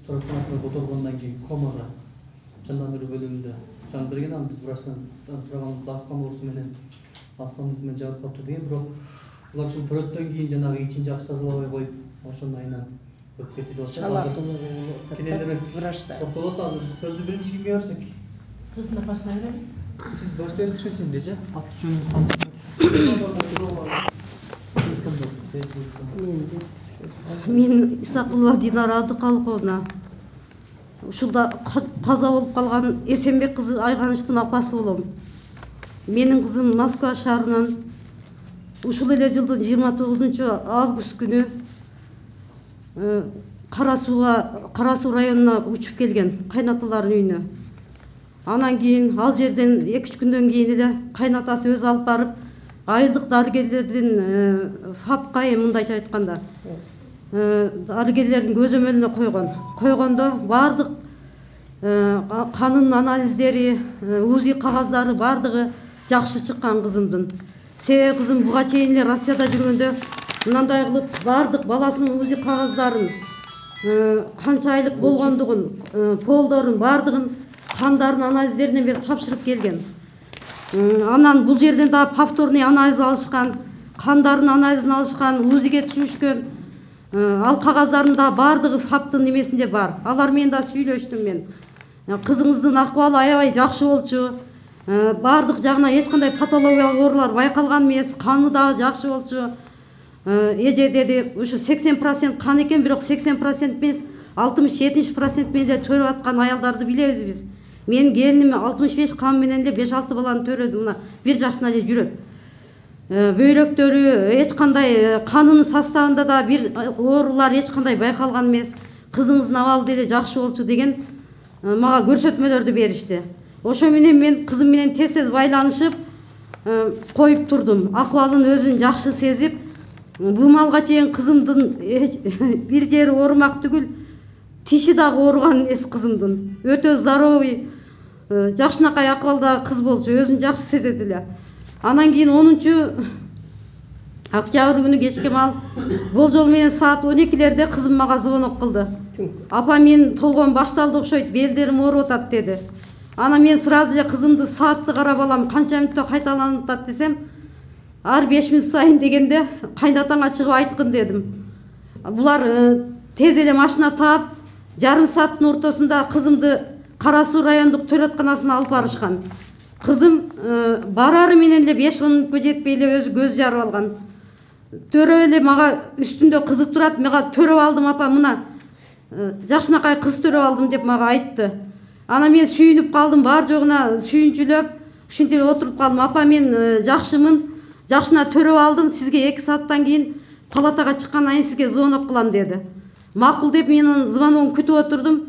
Торопханасына которғандан кейін комаға жандандыру бөлімінде жан берген, ал біз врачтан сұрағанымызда аққан орысыменен астандықмен жарып қапты деген, бірақ бұлар үшін бір өттен кейін жаңағы için жақсы тазалабай қойып, ошоның айынан өтіп кетті осы. Врачта. Тоқталады, азыр сөзді бірінші кімге берсек? Қыздың апасына бересіз? Siz başlayalım düşürsün diyece. Мен Исақұлова Динара Абдықалықовна. Ушулда таза болып қалған Есенбек қызы Айғаныштың апасы болом. Менің қызым Москва шаарынан ушул эле жылдын 29 август күнү Карасуу районуна учуп келген кайнаталарынын үйүнө. Анан кейін ал жерден 2-3 күндөн кейін эле кайнатасы өзү алып барып, айылдык дарыгерлердин ФАПка мындайча айтканда дарыгерлердин көзөмөлүнө койгондо бардык канын анализдери, УЗИ кагаздары бардыгы жакшы чыккан кызымдын. Себеби кызым буга чейин эле Россияда жүргөндө мындай кылып бардык баласынын УЗИ кагаздарын, канча айлык болгондугун, полдорун бардыгын кандарын анализдерине бери тапшырып келген. Анан бул жерден да повторный анализ алышкан, кандарын анализин алышкан, УЗИге түшүрүшкөн. Ал кагаздардын бардыгы ФАПтын немесинде бар. Алар менен да сүйлөштүм мен. Кызыңыздын акыбалы аябай жакшы болчу. Бардык жагынан эч кандай патологиялык оорулар байкалган эмес, каны да жакшы болчу. Эже деди, ушу 80% кан экен, бирок 80% эмес, 60-70% менен де төрөп аткан аялдарды билебиз биз. Мен келиним 65 кан менен эле 5-6 баланы төрөдү, мына 1 жашына эле жүрөт. Бөйрөктөрү эч кандай канынын составында да бир оорулар эч кандай байкалган эмес. Кызыңыздын абалы деле жакшы болчу деген мага көрсөтмөлөрдү беришти. Ошо менен мен кызым менен тез байланышып коюп турдум. Акыбалын өзүн жакшы сезип, бул малга чейин кызымдын бир жери оорумак түгүл, тиши дагы ооруган эмес кызымдын. Өтө здоровый, жакшынакай акыбалдагы кыз болчу, өзүн жакшы сезет эле. Анан кийин 10 октябрь күнү кечке мал болжол менен саат 12-лерде кызым мага звонок кылды. Апа, мен толгон башталды окшойт, белдерим ооруп атат деди. Анан мен сразу эле кызымды саатты карап алам, канча мүнөттө кайталанып атат десем, ар 5 мүнөт сайын дегенде кайнатаңа чыгып айткын дедим. Булар тез эле машина таап, жарым сааттын ортосунда кызымды Карасуу райондук төрөтканасына алып барышкан. Кызым барары менен эле 5 мүнөткө жетпей эле өзү көз жарып алган. Төрөп эле мага үстүндө кызы турат, мага төрөп алдым апа, мына жакшынакай кыз төрөп алдым деп мага айтты. Ана мен сүйүнүп калдым, бар жогуна сүйүнчүлөп, ушинтип отуруп калдым. Апа, мен жакшымын, жакшына төрөп алдым, сизге 2 сааттан кийин палатага чыккандан кийин сизге звонок кылам деди. Макул деп мен анын звоногун күтүп отурдум.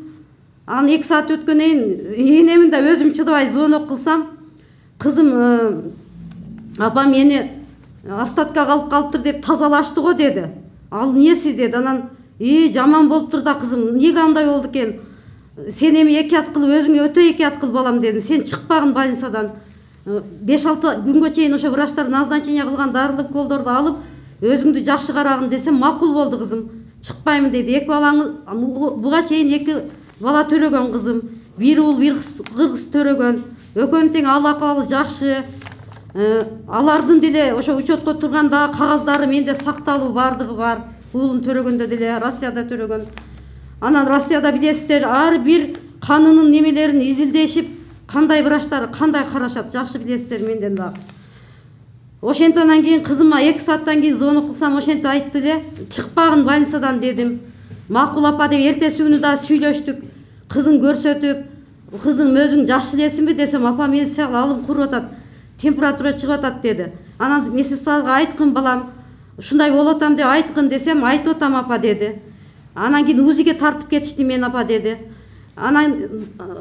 Анан 2 саат өткөндөн кийин энемин да өзүм чыдабай звонок кылсам, кызым апа мени остаткага алып калыптыр деп тазалашты го деди. Ал эмнеси деди. Анан жаман болуптур да кызым, эмнеге андай болду экен? Сен эми экият кылып, өзүңө өтө экият кыл балам дедим. Сен чыкпагын больницадан. 5-6 күнгө чейин ошо врачтар назначение кылган дарылык колдорду алып, өзүңдү жакшы карагын десем, макул болду кызым. Чыкпайм деди. 2 балаңыз буга чейин 2 бала төрөгөн кызым. Бир уул, бир кыз төрөгөн. Экөөнүн тең ал акыбалы жакшы. Алардын деле ошо учетко турганда кагаздары менде сакталуу бардыгы бар. Уулун төрөгөндө деле Россияда төрөгөн. Анан Россияда билесиздер, ар бир канынын немелерин изилдешип, кандай врачтар кандай карашат, жакшы билесиздер менден дагы. Ошентодон кийин кызыма 2 сааттан кийин звонок кылсам, ошентип айтты эле, чыкпагын больницадан дедим. Макул апа деп эртеси күнү да сүйлөштүк. Кызын көрсөтүп, кызым өзүң жакшы элесиңби десем, апа мен сагыл алым куруп атат, температура чыгып атат деди. Анан медсестрага айткын балам, ушундай болуп атам деп айткын десем, айтып атам апа деди. Анан кийин УЗИге тартып кетишти мен апа деди. Анан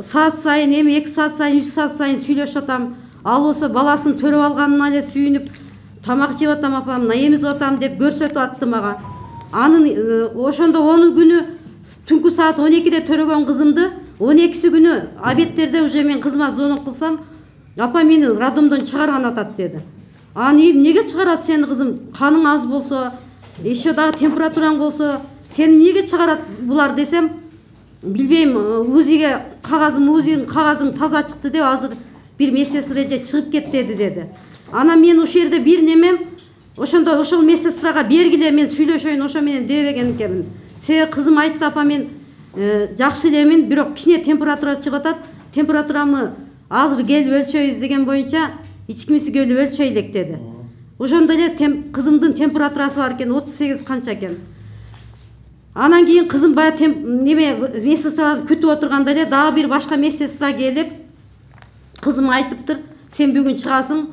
саат сайын, эми 2 саат сайын, 3 саат сайын сүйлөшүп атам. Ал болсо баласын төрөп алганына эле сүйүнүп, тамак жеп атам апа, мына эмизип атам деп көрсөтүп атты мага. Анын ошондо 10 күнү түнкү саат 12-де төрөгөн кызымды 12-си күнү обедтерде уже мен кызыма звонок кылсам, апа мени роддомдон чыгарган атат деди. Анан эмнеге чыгарат сени кызым? Каның аз болсо, еще дагы температураң болсо, сени эмнеге чыгарат булар десем, билбейм, УЗИге УЗИнин кагазың таза чыкты деп азыр бир медсестра эже чыгып кетти деди. Анан мен ошол жерде бир немем ошондо ошол медсестрага бергиле мен сүйлөшөйүн ошо менен дебеген экенмин. Себеби кызым айтты, апа мен жакшы элемин, бирок кичине температура чыгып атат. Температурамы азыр келип өлчөйбүз деген боюнча ичкимиси келип өлчөй элек деди. Ошондо эле кызымдын температурасы бар экен, 38 канча экен. Анан кийин кызым баягы неме медсестраларды күтүп отурганда эле дагы бир башка медсестра келип кызым айтыптыр, сен бүгүн чыгасың,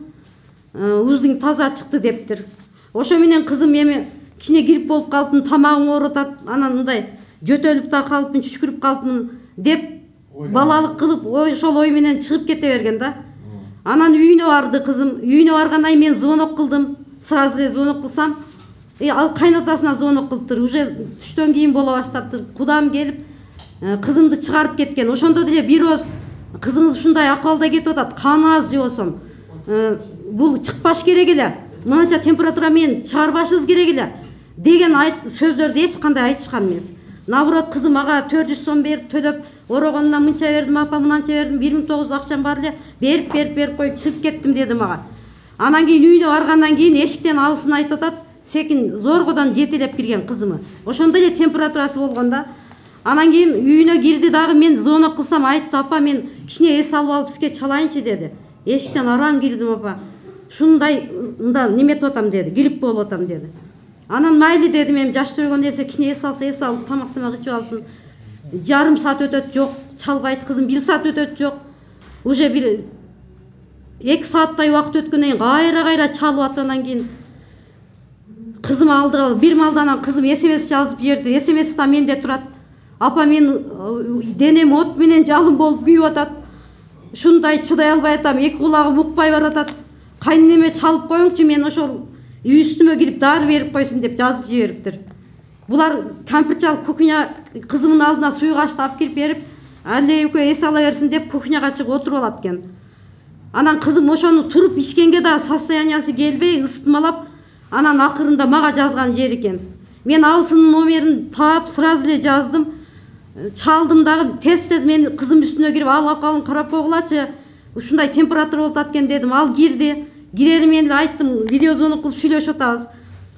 УЗИң таза чыкты дептир. Ошо менен кызым эми кичине грипп болуп калыптын, тамагым ооруп атат, анан мындай жөтөлүп да калыптын, түшкүрүп калыптмын деп балалык кылып ошол ой менен чыгып кете берген да. Анан үйүнө барды кызым. Үйүнө баргандан кийин мен звонок кылдым. Сразу эле звонок кылсам, ал кайнатасына звонок кылыптыр. Уже түштөн кийин боло баштаптыр. Кудам келип кызымды чыгарып кеткен. Ошондо деле бир оз кызыңыз ушундай акыбалда кетип атат, каны аз же болсом. Бул чыкпаш керек эле. Мынанча температура менен чыгарбашыбыз керек эле деген сөздөрдү эч кандай айтышкан эмес. Наоборот, кызым ага 400 сом берип төлөп, орогонунан мынча бердим, апа мынанча бердим, 1900 акчам бар эле, берип коюп чыгып кеттим деди мага. Анан кийин үйүнө баргандан кийин эшиктен абысын айтып атат, секин зоргодон жетелеп кирген кызымы. Ошондо эле температурасы болгон да. Анан кийин үйүнө кирди дагы, мен звонок кылсам айтты, апа мен кичине эс алып бизге чалайынчы деди. Эшиктен араң кирдим, апа. Шундай мында неметип атам деди, грипп болуп атам деди. Анан майли дедим, эми жаш төргөн нерсе кичине эс алып тамак ичип алсын. Жарым саат өтөт жок, чалбайт кызым, 1 саат өтөт жок. Уже бир 2 сааттай убакыт өткөндөн кийин кайра чалып аткандан кийин кызым алдыралып, бир малдан кызым СМС жазып жиберди. СМСта менде турат. Апа мен денем от менен жалын болуп күйүп атат. Шундай чыдай албай атам, 2 кулагым укпай баратат. Кайнеме чалып коюңчу, мен ошол үй үстүмө кирип дары берип койсун деп жазып жибериптир. Булар кампирчал кухня кызымдын алдына суюк ашты алып кирип берип, але экөө эс ала берсин деп кухняга чыгып отуруп алат экен. Анан кызым ошону туруп ичкенге да состояниясы келбей, ыстмалап, анан акырында мага жазган жери экен. Мен абысынын номерин таап сразу эле жаздым. Чалдым дагы, тез мен кызым үстүнө кирип, ал акалын карап койгулачы, ушундай температура болуп атат экен дедим. Ал кирди. Кирери мен эле айттым, видеозвонок кылып сүйлөшүп атабыз.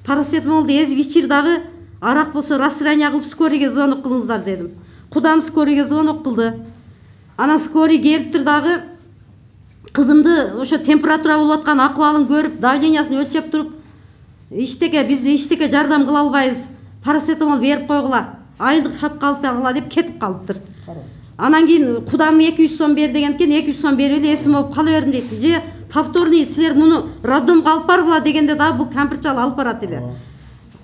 Парацетамолду эзип ичир дагы, арак болсо расстояние кылып скорыйга звонок кылыңыздар дедим. Кудам скорыйга звонок кылды. Анан скорый келиптир дагы, кызымды ошо температура болуп аткан акыбалын көрүп, давлениясын өлчөп туруп, биз иштеке жардам кыла албайбыз, парацетамол берип койгула, айлык хап калып баргыла деп кетип калыптыр. Анан кийин кудам 200 сом бер деген экен, 200 сом берип эле эсим болуп кала бердим дейт. Же повторный силер муну роддомго алып баргыла дегенде да бул кампирчал алып барат эле.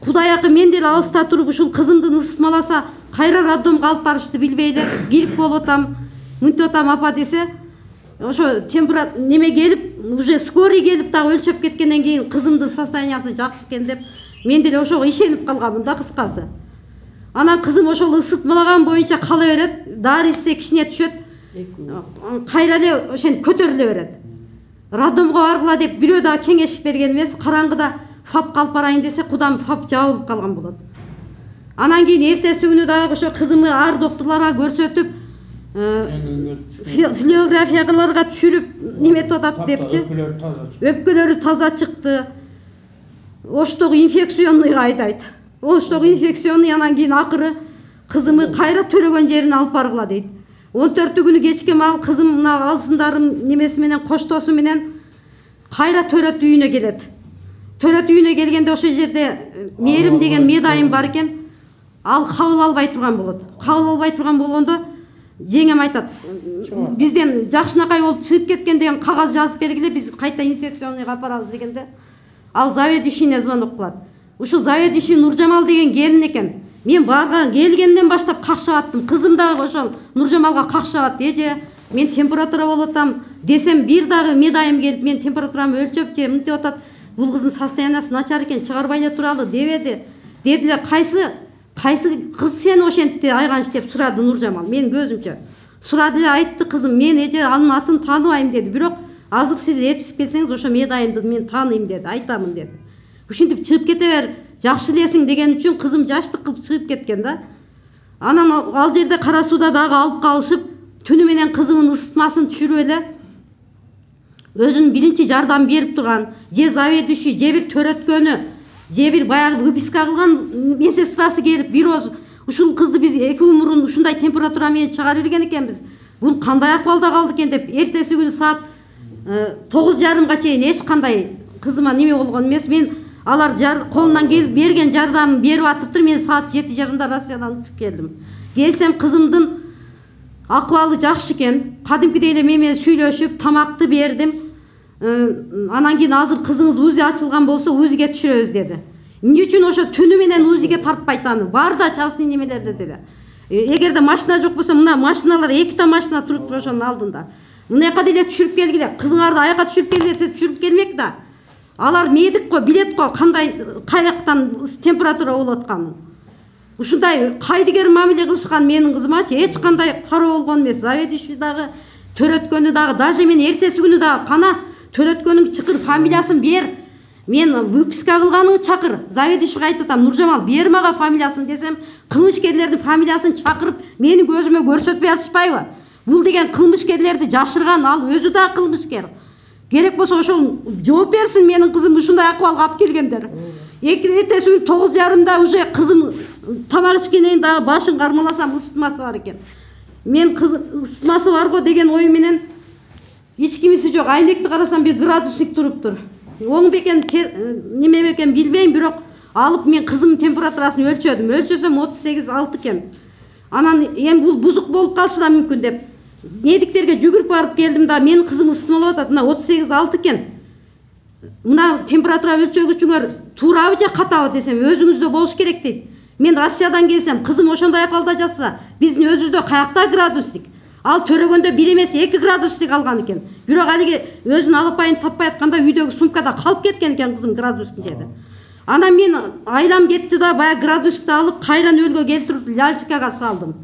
Кудай акы мен деле алыста туруп ушул кызымдын ысмаласа кайра роддомго алып барышты билбей эле, кирип болуп атам, мынтип атам апа десе, ошо температура неме келип, уже скорый келип дагы өлчөп кеткенден кийин кызымдын состояниясы жакшы экен деп мен деле ошого ишенип калганмын да кыскасы. Анан кызым ошол ысытмалаган боюнча кала берет, дары ичсе кичине түшөт, кайра эле ошентип көтөрүлө берет. Роддомго баргыла деп бирөө да кеңеш берген эмес, караңгыда фап калып барайын десе, кудам фап жабылып калган болот. Анан кийин эртеси күнү дагы ошо кызымды ар доктурларга көрсөтүп, флюорографияларга түшүрүп неметип атат депчи. Өпкөлөрү таза чыкты. Оштогу инфекционныйга айтайт. Оштогу инфекционный, анан кийин акыры кызымы кайра төрөгөн жерине алып баргыла дейт. 14-күнү кечке мал кызым мына алсындарым немеси менен коштосу менен кайра төрөт үйүнө келет. Төрөт үйүнө келгенде ошол жерде Мээрим деген медайым бар экен. Ал кабыл албай турган болот. Кабыл албай турган болгондо жеңем айтат, бизден жакшынакай болуп чыгып кеткен деген кагаз жазып бергиле, биз кайта инфекционныйга алып барабыз дегенде, ал заведующийне звонок кылат. Ушул заведующий Нуржамал деген келин экен. Мен барган келгенден баштап какшап аттым. Кызым дагы ошол Нуржамалга какшап атты. Эже, мен температура болуп атам десем, бир дагы медайым келип, мен температурамды өлчөп же мынтип атат. Бул кыздын состояниясы начар экен, чыгарбай эле туралы дебеди. Дедилер, кайсы кыз сени ошентти айганыч деп сурады Нуржамал. Мен көзүмчө сурады эле, айтты кызым, мен эже анын атын тааныбайм деди. Бирок азыр сиз ээрчип келсеңиз ошо медайымды мен тааныйм деди, айтамын деди. Ушинтип чыгып кете бер, жакшы элесиң деген үчүн кызым жаштык кылып чыгып кеткен да. Анан ал жерде кара сууда дагы алып калышып, түнү менен кызымдын ысытмасын түшүрүп эле өзүнүн биринчи жардам берип турган, же заведующий, же бир төрөткөнү, же бир баягы выписка кылган медсестрасы келип, бирөөз ушул кызды биз 2 күн мурун ушундай температура менен чыгарып берген экенбиз. Бул кандай акыбалда калды экен деп, эртеси күнү саат 9:30га чейин эч кандай кызыма неме болгон эмес. Мен алар колунан келип берген жардамын берип атыптыр. Мен саат 7:30 Россиядан учуп келдим. Келсем кызымдын акыбалы жакшы экен. Кадимкидей эле менен сүйлөшүп, тамакты бердим. Анан кийин азыр кызыңыз УЗИ ачылган болсо УЗИге түшүрөбүз деди. Эмне үчүн ошо түнү менен УЗИге тартпайт аны? Бар да частный немелерде деди. Эгерде машина жок болсо, мына машиналар 2 машина туруптур ошонун алдында. Мынаяка деле түшүрүп келгиле. Кызыңарды аяка түшүрүп келгиле, түшүрүп келмек да. Алар медик го, билет го, кандай каяктан температура болуп атканын. Ушундай кайдыгер мамиле кылышкан менин кызымачы эч кандай кароо болгон эмес. Заведующий дагы, төрөткөнү дагы, даже мен эртеси күнү дагы кана төрөткөнүң чакыр, фамилиясын бер. Мен выписка кылганың чакыр. Заведующийге айтып атам, Нуржамал, бер мага фамилиясын десем, кылмышкерлердин фамилиясын чакырып, менин көзүмө көрсөтпөй атышпайбы? Бул деген кылмышкерлерди жашырган, ал өзү да кылмышкер. Керек болсо ошол жооп берсин, менин кызым ушундай акыбалга алып келгендер. Эртеси күнү 9:30 уже кызым тамак ичкенден дагы башын кармаласам ысытмасы бар экен. Мен кыз ысытмасы бар го деген ой менен эч кимиси жок. Айнекти карасам бир градусник туруптур. Оң бекен неме бекен билбейм, бирок алып мен кызымдын температурасын өлчөдүм. Өлчөсөм 38,6 экен. Анан эми бул бузук болуп калышы да мүмкүн деп медиктерге жүгүрүп барып келдим да, менин кызым ысынып атат. Мына 38,6 экен. Мына температура өлчөгүчүңөр туурабы же катабы десем, өзүңүздө болуш керек дейт. Мен Россиядан келсем, кызым ошондой акыбалда жатса, биздин өзүбүздө каякта градусник? Ал төрөгөндө 1 эмес 2 градусник алган экен. Бирок алиги өзүнүн алапайын таппай атканда үйдөгү сумкада калып кеткен экен кызым градусник деди. Анан мен айлам кетти да, баягы градусникти алып кайра нөлгө келтирип лялчикага салдым.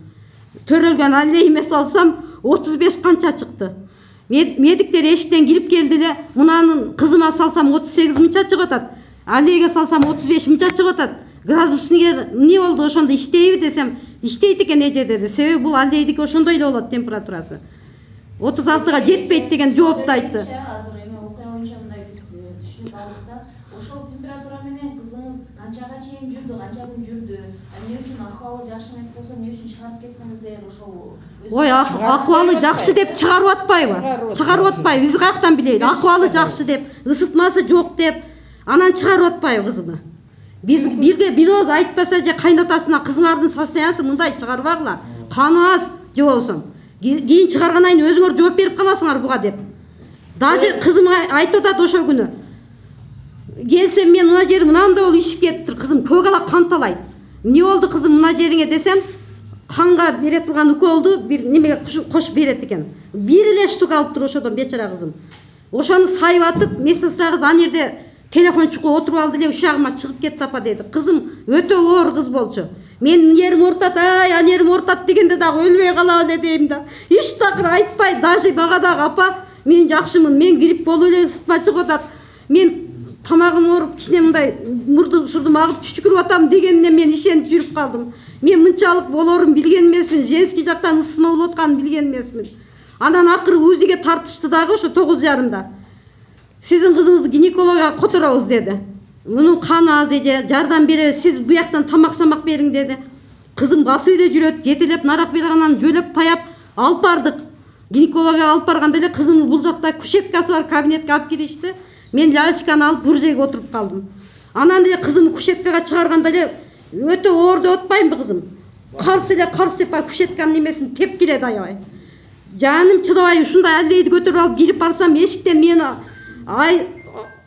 Төрөлгөн аллейиме салсам 35 канча чыкты. Медиктер эшиктен кирип келди эле, мунанын кызыма салсам 38 мынча чыгып атат. Аллейге салсам 35 мынча чыгып атат. Градусниге эмне болду, ошондо иштейби десем, иштейт экен эже деди. Себеби бул аллейдики ошондой эле болот температурасы. 36га жетпейт деген жоопту айтты. Азыр эми окуя боюнча мындай биз түшүнүп алдык да, ошол температура менен кызыңыз канчага чейин жүрдү, канча күн жүрдү? Эмне үчүн акыбалы жакшы эмес болсо, эмне үчүн чыгарып кеттиңиздер ошол? Ой, акыбалы жакшы деп чыгарып атпайбы? Чыгарып атпайбы? Биз каяктан билейли? Акыбалы жакшы деп, ысытмасы жок деп, анан чыгарып атпайбы кызымы? Биз бирге бирөөз айтпаса же кайнатасына кызыңардын состояниясы мындай чыгарбагыла. Каны аз же болсом. Кийин чыгаргандан кийин өзүңөр жооп берип каласыңар буга деп. Даже кызым айтып атат ошол күнү. Келсем мен мына жери мынандай болуп ишип кетиптир, кызым көк ала кан талайт. Эмне болду кызым мына жериңе десем, канга бере турган уколду бир немеге кошуп берет экен. Бир эле штук алыптыр ошодон бечара кызым. Ошону сайып атып, медсестра кыз аны жерде телефончукка отуруп алды эле, ушагыма чыгып кетти апа деди. Кызым өтө оор кыз болчу. Мен жерим ортат, ан жерим ортат дегенде дагы өлбөй калам эле дейм да. Эч такыр айтпай, даже мага дагы апа, мен жакшымын, мен грипп болуп эле ысытма чыгып атат. Мен тамагым ооруп, кичине мындай мурдум-сурдум агып түшкүрүп атам дегенине мен ишенип жүрүп калдым. Мен мынчалык болорун билген эмесмин, женский жактан ысытма болуп атканын билген эмесмин. Анан акыры УЗИге тартышты дагы ошо 9:30. Сиздин кызыңызды гинекологга которобуз деди. Мунун каны аз эже, жардам беребиз, сиз буяктан тамак-самак бериң деди. Кызым басып эле жүрөт, жетелеп нарак берганан жөлөп таяп алып бардык. Гинекологга алып барганда эле кызым бул жакта кушеткасы бар кабинетке алып киришти. Мен лялчиканы алып бул жерге отуруп калдым. Анан эле кызым кушеткага чыгарганда эле өтө оор деп атпаймынбы кызым? Карс эле деп кушетканын немесин тепкиледи аябай. Жаным чыдабай ушундай аллейди көтөрүп алып кирип барсам, эшиктен мени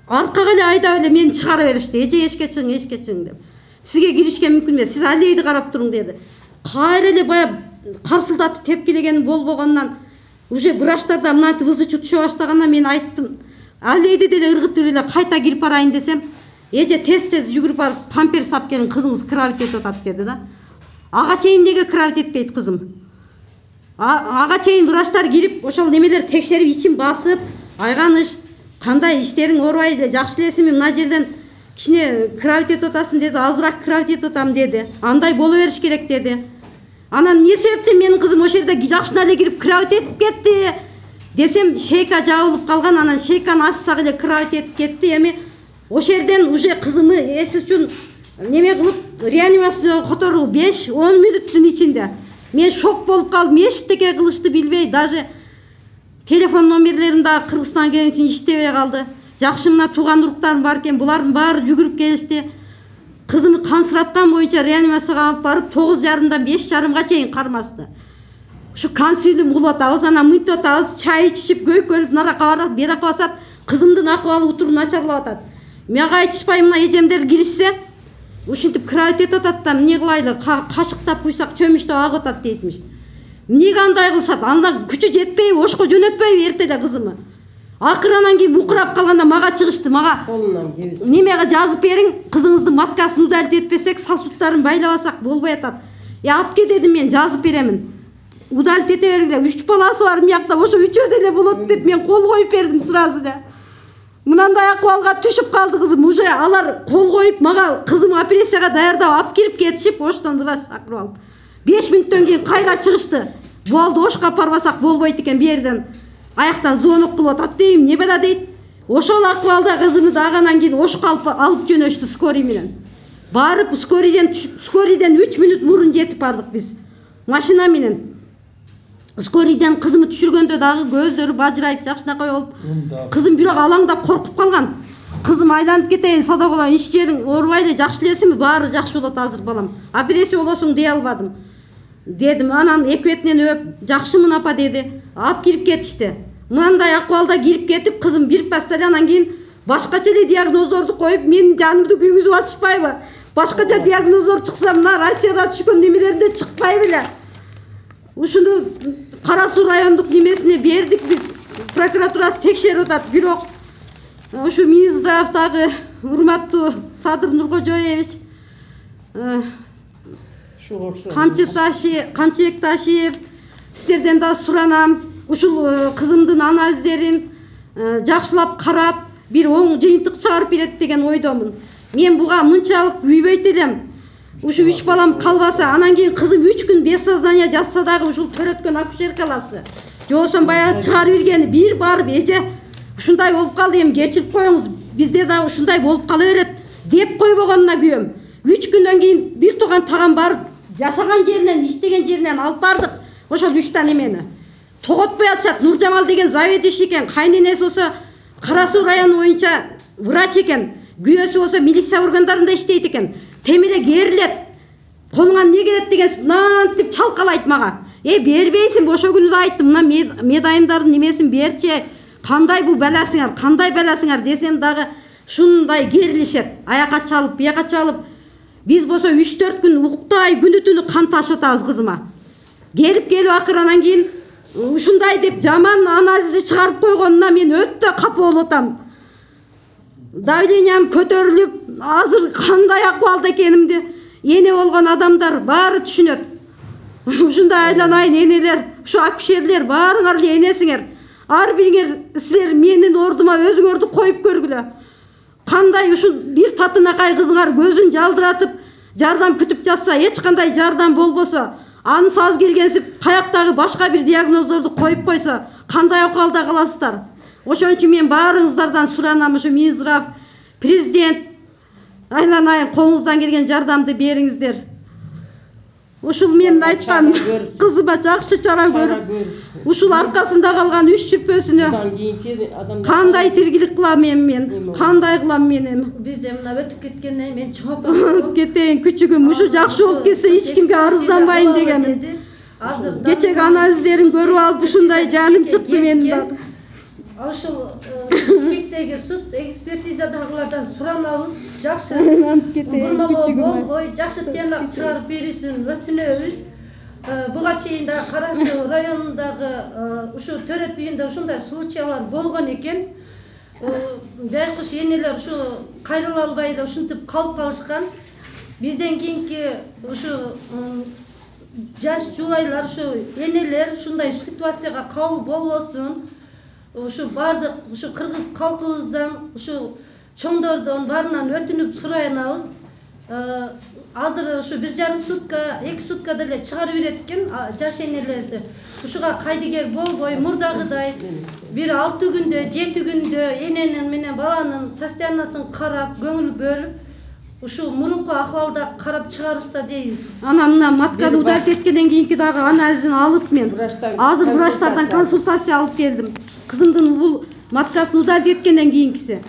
аркага эле айдап эле мени чыгара беришти. Эже эшикке чыгың деп. Сизге киришке мүмкүн эмес, сиз аллейди карап туруң деди. Кайра эле бая карсылдатып тепкилеген болбогондон уже врачтар да мынантип ызычуу түшө баштагандан мен айттым. Аллейди деле ыргытып эле кайта кирип барайын десем, эже тез жүгүрүп барып памперс алып келиң, кызыңыз кровать этип атат деди да. Ага чейин неге кровать этпейт кызым? Ага чейин врачтар кирип, ошол немелер текшерип, ичин басып, айганыш кандай иштериң оорубай эле, жакшы элесизби, мына жерден кичине кровать этип атасың деди, азыраак кровать этип атам деди. Андай боло бериш керек деди. Анан эмне себептен менин кызым ошол жерде жакшына эле кирип кровать этип кетти десем, шейка жабылып калган, анан шейканы ачсак эле кровать этип кетти. Эми ошол жерден уже кызымы эси үчүн неме кылып реанимацияга которуп 5-10 мүнөттүн ичинде. Мен шок болуп калдым, эчтеке кылышты билбей, даже телефон номерлерин да Кыргызстан келген үчүн иштебей калды. Жакшы мына тууган уруктарым бар экен, булардын баары жүгүрүп келишти. Кызымы кансыраткан боюнча реанимацияга алып барып 9:30-дан 5:30-га чейин кармашты. Ушу консилиум кылып атабыз, анан мынтип атабыз, чай ичип, көйкөлүп, наракка барат, беракка басат, кызымдын акыбалы утуру начарлап атат. Мага айтышпай мына эжемдер киришсе, ушинтип кровать этип атат да, эмне кылайлы, кашыктап куйсак чөмүчтөп агып атат дейтмиш. Эмнеге андай кылышат? Анда күчү жетпейби, ошко жөнөтпөйбү эрте эле кызымы. Акыры анан кийин мукурап калганда мага чыгышты, мага немеге жазып бериң, кызыңыздын маткасын удалить этпесек, сосудтарын байлабасак болбой атат. Алып ке дедим, мен жазып беремин. Удалить эте бергиле, 3 баласы бар мыякта, ошо 3өө деле болот деп мен кол коюп бердим сразу эле. Мынандай акыбалга түшүп калды кызым, уже алар кол коюп мага кызым операцияга даярдап алып кирип кетишип, оштон врач чакырып алып. 5 мүнөттөн кийин кайра чыгышты. Болду, ошко апарбасак болбойт экен, берден аяктан звонок кылып атат дейм, не бада дейт. Ошол акыбалда кызымды дагы анан кийин ошко алып жөнөштү скорый менен. Барып скорийден 3 мүнөт мурун жетип бардык биз машина менен. Скорийден кызымды түшүргөндө дагы көздөрү бажырайып, жакшынакай болуп, кызым бирок алаңдап коркуп калган. Кызым айланып кетейин, садагыла иш жериң оорубай эле, жакшы элесиңби? Баары жакшы болот азыр балам. Операция болосуң дей албадым. Дедим, анан эки бетинен өп, жакшымын апа деди. Алып кирип кетишти. Мындай акыбалда кирип кетип, кызым бир пастеле анан кийин башкача эле диагноздорду коюп, менин жанымды күйгүзүп атышпайбы? Башкача диагноздор чыкса, мына Россияда түшкөн немелерде чыкпай беле. Ушуну Кара Суу райондук немесине бердик биз. Прокуратурасы текшерип атат, бирок ушу Минздравдагы урматтуу Садыр Нуркожоевич, Камчыбек Ташиев, сиздерден да суранам. Ушул кызымдын анализдерин жакшылап карап, бир оң жыйынтык чыгарып берет деген ойдомун. Мен буга мынчалык күйбөйт элем. Ушу 3 балам калбаса, анан кийин кызым 3 күн без сознания жатса дагы ушул төрөткөн акушеркаласы. Жосон баягы чыгарып бергени бир барып, эже ушундай болуп калды, эми кечирип коюңуз, бизде да ушундай болуп кала берет деп койбогонуна күйөм. 3 күндөн кийин бир тууган тагам барып, жашаган жеринен, иштеген жеринен алып бардык. Ошол 3 та немени тоготпой атышат. Нуржамал деген заведующий экен, кайненеси болсо Кара Суу району боюнча врач экен, күйөөсү болсо милиция органдарында иштейт экен. Темире керилет, колуңа эмне келет деген мынантип чалкалайт мага. Бербейсиң, ошо күнү да айттым, мына медайымдардын немесин берчи, кандай бул баласыңар, кандай баласыңар десем дагы шундай керилишет. Аяка чалып, бияка чалып. Биз болсо 3-4 күн уктай күнү-түнү кан ташып атабыз кызыма. Келип акыр анан кийин ушундай деп жаман анализди чыгарып койгонуна мен өтө капа болуп атам. Давлениям көтөрүлүп, азыр кандай акыбалда экенимди эне болгон адамдар баары түшүнөт. Ушундай айланайын энелер, ушу акушерлер баарыңар эле энесиңер. Ар бириңер силер менин ордума өзүңөрдү коюп көргүлө. Кандай ушу бир татынакай кызыңар көзүн жалдыратып жардам күтүп жатса, эч кандай жардам болбосо, анысы аз келгенсип каяктагы башка бир диагноздорду коюп койсо, кандай акыбалда каласыздар? Ошон үчүн мен баарыңыздардан суранам, ушу Минздрав, президент, айланайын, колуңуздан келген жардамды бериңиздер. Ушул мен айткан кызыма жакшы чара көрүп, ушул аркасында калган 3 чүрпөсүнө кандай тиргилик кылам мен, кандай кылам мен эми? Биз мына өтүп кеткенден мен чоп алып кетейин, күчүгүм, ушу жакшы болуп кетсе эч кимге арызданбайын дегенмин. Кечеги анализдерин көрүп алып ушундай жаным чыкты менин дагы. Ошол Бишкектеги суд экспертизадагылардан суранабыз, жакшы бурмалоо болбой, жакшы тыянак чыгарып берүүсүн өтүнөбүз. Буга чейин да Кара Суу районундагы ушу төрөт үйүндө ушундай случайлар болгон экен. Байкуш энелер ушу кайрыла албай эле ушинтип калып калышкан. Бизден кийинки ушу жаш жубайлар, ушу энелер ушундай ситуацияга кабыл болбосун. Ушу бардык ушу кыргыз калкыбыздан, ушу чоңдордон баарынан өтүнүп сурайнабыз. азыр ушу 1,5 сутка 2 сутка деле чыгарып берет экен жаш энелерди. Ушуга кайдыгер болбой мурдагыдай бир 6 күндө 7 күндө эненин менен баланын состояниясын карап көңүл бөлүп ушу мурунку акыбалда карап чыгарышса дейбиз. Ана мына матканы удалить эткенден кийинки дагы анализин алып мен азыр врачтардан консультация алып келдим. Кызымдын бул маткасын удалить эткенден кийинкиси.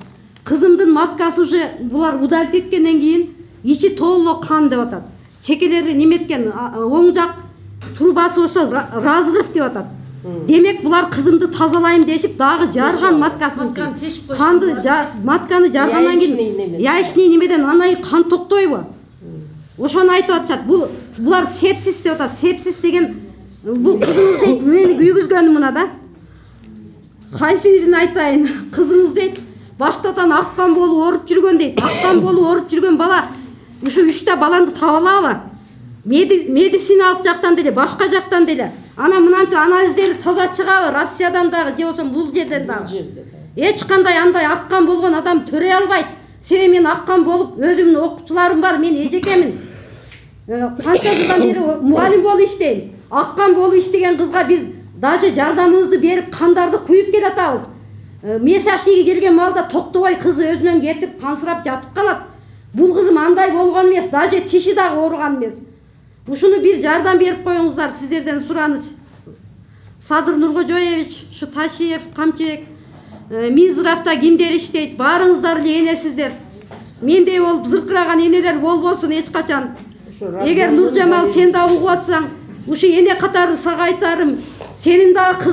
Кызымдын маткасы уже булар удалить эткенден кийин ичи толук кан деп атат. Чекелери неметкен, оң жак трубасы болсо разрыв деп атат. Демек булар кызымды тазалайм дешип дагы жарган маткасын. Канды матканы жаргандан кийин яичный немеден анайы кан токтойбу? Ошону айтып атышат. Булар сепсис деп атат. Сепсис деген бул кызыңыз дейт, мени күйгүзгөнү мына да. Кайсы бирин айтайын? Кызыңыз дейт, баштатан аккан болуп оруп жүргөн дейт. Аккан болуп оруп жүргөн бала ушу 3 баланды таба алабы? Медициналык жактан деле, башка жактан деле. Ана мынантип анализдери таза чыгабы? Россиядан дагы, же болсо бул жерден дагы. Эч кандай андай аккан болгон адам төрөй албайт. Себеби мен аккан болуп, өзүмдүн окуучуларым бар, мен эжекемин. Канча жылдан бери мугалим болуп иштейм. Аккан болуп иштеген кызга биз даже жардамыбызды берип, кандарды куюп келатабыз. Месячныйга келген малда токтобой кызы өзүнөн кетип, кансырап жатып калат. Бул кызым андай болгон эмес, даже тиши дагы ооруган эмес. Ушуну бир жардам берип коюңуздар, сиздерден сураныч. Садыр Нуркожоевич, ушу Ташиев, Камчыбек, Минздравда кимдер иштейт, баарыңыздар эле энесиздер. Мендей болуп зыркыраган энелер болбосун эч качан. Эгер Нуржамал сен да угуп атсаң, ушу эне катары сага айтарым, сенин дагы